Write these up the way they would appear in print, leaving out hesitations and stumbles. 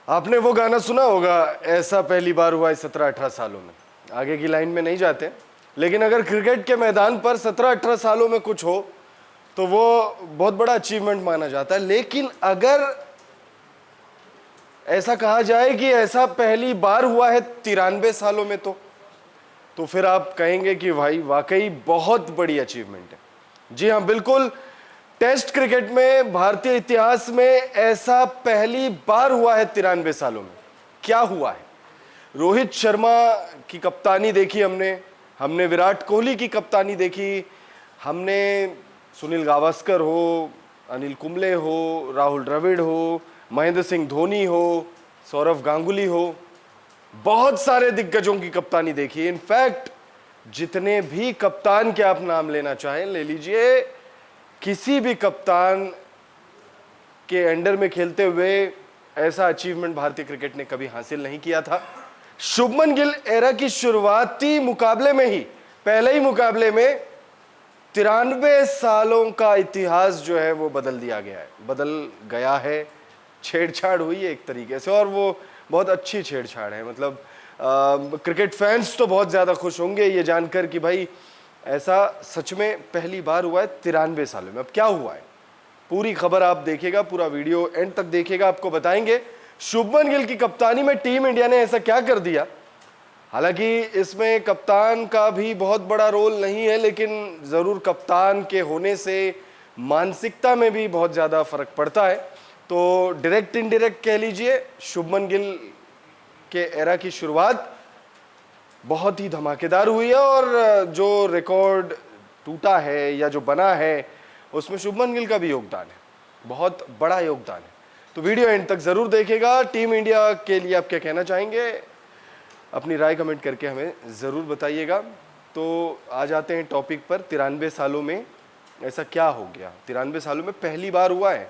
आपने वो गाना सुना होगा, ऐसा पहली बार हुआ है 17-18 सालों में। आगे की लाइन में नहीं जाते, लेकिन अगर क्रिकेट के मैदान पर 17-18 सालों में कुछ हो तो वो बहुत बड़ा अचीवमेंट माना जाता है। लेकिन अगर ऐसा कहा जाए कि ऐसा पहली बार हुआ है 93 सालों में, तो फिर आप कहेंगे कि भाई वाकई बहुत बड़ी अचीवमेंट है। जी हाँ, बिल्कुल। टेस्ट क्रिकेट में भारतीय इतिहास में ऐसा पहली बार हुआ है 93 सालों में। क्या हुआ है? रोहित शर्मा की कप्तानी देखी हमने, हमने विराट कोहली की कप्तानी देखी, हमने सुनील गावस्कर हो, अनिल कुंबले हो, राहुल द्रविड़ हो, महेंद्र सिंह धोनी हो, सौरव गांगुली हो, बहुत सारे दिग्गजों की कप्तानी देखी। इनफैक्ट जितने भी कप्तान के आप नाम लेना चाहें ले लीजिए, किसी भी कप्तान के अंडर में खेलते हुए ऐसा अचीवमेंट भारतीय क्रिकेट ने कभी हासिल नहीं किया था। शुभमन गिल एरा की शुरुआती मुकाबले में ही, पहले ही मुकाबले में 93 सालों का इतिहास जो है वो बदल गया है। छेड़छाड़ हुई है एक तरीके से, और वो बहुत अच्छी छेड़छाड़ है। मतलब क्रिकेट फैंस तो बहुत ज़्यादा खुश होंगे ये जानकर कि भाई ऐसा सच में पहली बार हुआ है 93 सालों में। अब क्या हुआ है, पूरी खबर आप देखिएगा, पूरा वीडियो एंड तक देखिएगा, आपको बताएंगे शुभमन गिल की कप्तानी में टीम इंडिया ने ऐसा क्या कर दिया। हालांकि इसमें कप्तान का भी बहुत बड़ा रोल नहीं है, लेकिन ज़रूर कप्तान के होने से मानसिकता में भी बहुत ज़्यादा फर्क पड़ता है। तो डायरेक्ट इनडायरेक्ट कह लीजिए, शुभमन गिल के एरा की शुरुआत बहुत ही धमाकेदार हुई है, और जो रिकॉर्ड टूटा है या जो बना है उसमें शुभमन गिल का भी योगदान है, बहुत बड़ा योगदान है। तो वीडियो एंड तक जरूर देखेगा। टीम इंडिया के लिए आप क्या कहना चाहेंगे, अपनी राय कमेंट करके हमें ज़रूर बताइएगा। तो आ जाते हैं टॉपिक पर। 93 सालों में ऐसा क्या हो गया? 93 सालों में पहली बार हुआ है।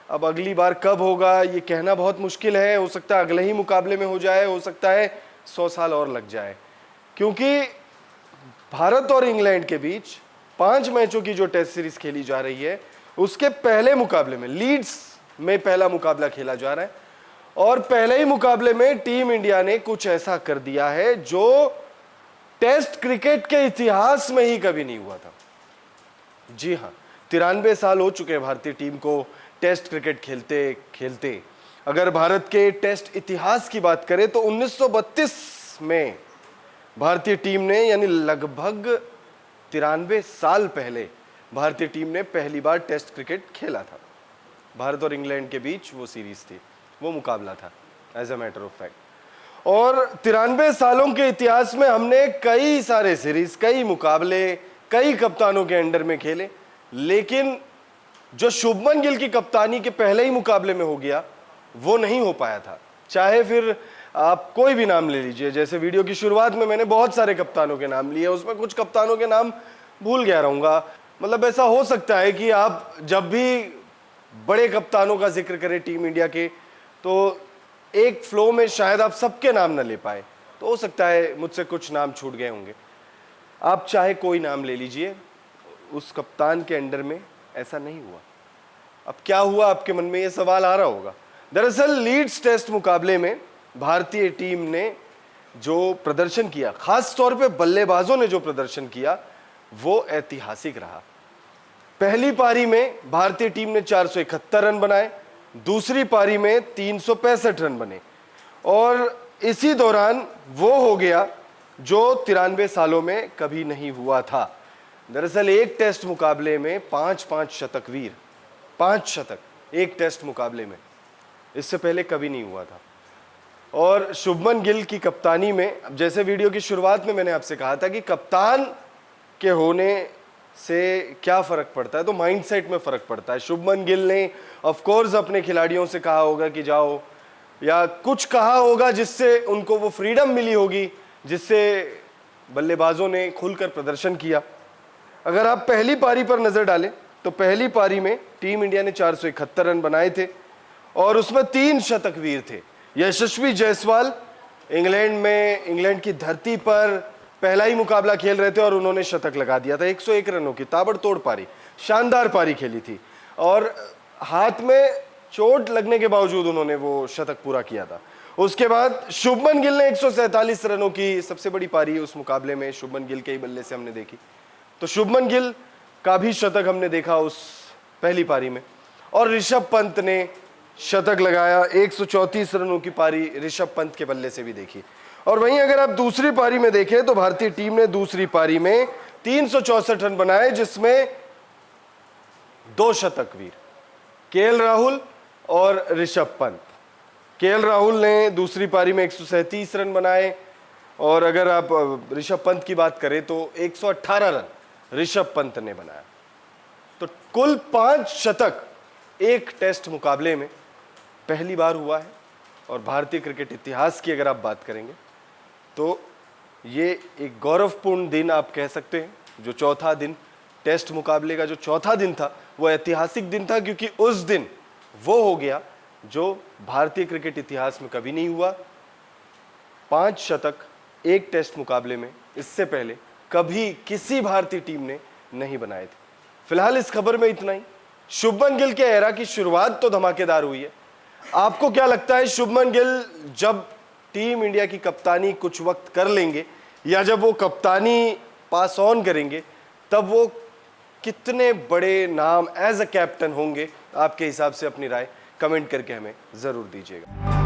अब अगली बार कब होगा ये कहना बहुत मुश्किल है। हो सकता है अगले ही मुकाबले में हो जाए, हो सकता है 100 साल और लग जाए, क्योंकि भारत और इंग्लैंड के बीच 5 मैचों की जो टेस्ट सीरीज खेली जा रही है, उसके पहले मुकाबले में लीड्स में पहला मुकाबला खेला जा रहा है, और पहले ही मुकाबले में टीम इंडिया ने कुछ ऐसा कर दिया है जो टेस्ट क्रिकेट के इतिहास में ही कभी नहीं हुआ था। जी हाँ, 93 साल हो चुके हैं भारतीय टीम को टेस्ट क्रिकेट खेलते खेलते। अगर भारत के टेस्ट इतिहास की बात करें तो 1932 में भारतीय टीम ने, यानी लगभग 93 साल पहले भारतीय टीम ने पहली बार टेस्ट क्रिकेट खेला था। भारत और इंग्लैंड के बीच वो सीरीज थी, वो मुकाबला था as a matter of fact. और 93 सालों के इतिहास में हमने कई सारे सीरीज, कई मुकाबले, कई कप्तानों के अंडर में खेले, लेकिन जो शुभमन गिल की कप्तानी के पहले ही मुकाबले में हो गया वो नहीं हो पाया था। चाहे फिर आप कोई भी नाम ले लीजिए, जैसे वीडियो की शुरुआत में मैंने बहुत सारे कप्तानों के नाम लिए, उसमें कुछ कप्तानों के नाम भूल गया रहूंगा। मतलब ऐसा हो सकता है कि आप जब भी बड़े कप्तानों का जिक्र करें टीम इंडिया के, तो एक फ्लो में शायद आप सबके नाम न ले पाए, तो हो सकता है मुझसे कुछ नाम छूट गए होंगे। आप चाहे कोई नाम ले लीजिए, उस कप्तान के अंडर में ऐसा नहीं हुआ। अब क्या हुआ, आपके मन में ये सवाल आ रहा होगा। दरअसल लीड्स टेस्ट मुकाबले में भारतीय टीम ने जो प्रदर्शन किया, खास तौर पे बल्लेबाजों ने जो प्रदर्शन किया, वो ऐतिहासिक रहा। पहली पारी में भारतीय टीम ने 471 रन बनाए, दूसरी पारी में 365 रन बने, और इसी दौरान वो हो गया जो 93 सालों में कभी नहीं हुआ था। दरअसल एक टेस्ट मुकाबले में 5-5 शतकवीर, 5 शतक एक टेस्ट मुकाबले में, इससे पहले कभी नहीं हुआ था। और शुभमन गिल की कप्तानी में, जैसे वीडियो की शुरुआत में मैंने आपसे कहा था कि कप्तान के होने से क्या फर्क पड़ता है, तो माइंडसेट में फर्क पड़ता है। शुभमन गिल ने ऑफ कोर्स अपने खिलाड़ियों से कहा होगा कि जाओ, या कुछ कहा होगा जिससे उनको वो फ्रीडम मिली होगी, जिससे बल्लेबाजों ने खुलकर प्रदर्शन किया। अगर आप पहली पारी पर नजर डालें तो पहली पारी में टीम इंडिया ने 471 रन बनाए थे, और उसमें 3 शतकवीर थे। यशस्वी जायसवाल इंग्लैंड की धरती पर पहला ही मुकाबला खेल रहे थे और उन्होंने शतक लगा दिया था। 101 रनों की ताबड़तोड़ पारी, शानदार पारी खेली थी, और हाथ में चोट लगने के बावजूद उन्होंने वो शतक पूरा किया था। उसके बाद शुभमन गिल ने 147 रनों की सबसे बड़ी पारी उस मुकाबले में शुभमन गिल के ही बल्ले से हमने देखी, तो शुभमन गिल का भी शतक हमने देखा उस पहली पारी में। और ऋषभ पंत ने शतक लगाया, 134 रनों की पारी ऋषभ पंत के बल्ले से भी देखी। और वहीं अगर आप दूसरी पारी में देखें तो भारतीय टीम ने दूसरी पारी में 364 रन बनाए, जिसमें 2 शतक वीर केएल राहुल और ऋषभ पंत। केएल राहुल ने दूसरी पारी में 137 रन बनाए, और अगर आप ऋषभ पंत की बात करें तो 118 रन ऋषभ पंत ने बनाया। तो कुल 5 शतक एक टेस्ट मुकाबले में पहली बार हुआ है। और भारतीय क्रिकेट इतिहास की अगर आप बात करेंगे तो ये एक गौरवपूर्ण दिन आप कह सकते हैं। जो चौथा दिन टेस्ट मुकाबले का जो चौथा दिन था वो ऐतिहासिक दिन था, क्योंकि उस दिन वो हो गया जो भारतीय क्रिकेट इतिहास में कभी नहीं हुआ। 5 शतक एक टेस्ट मुकाबले में इससे पहले कभी किसी भारतीय टीम ने नहीं बनाए थे। फिलहाल इस खबर में इतना ही। शुभमन गिल के एरा की शुरुआत तो धमाकेदार हुई है। आपको क्या लगता है, शुभमन गिल जब टीम इंडिया की कप्तानी कुछ वक्त कर लेंगे, या जब वो कप्तानी पास ऑन करेंगे, तब वो कितने बड़े नाम एज अ कैप्टन होंगे? आपके हिसाब से अपनी राय कमेंट करके हमें जरूर दीजिएगा।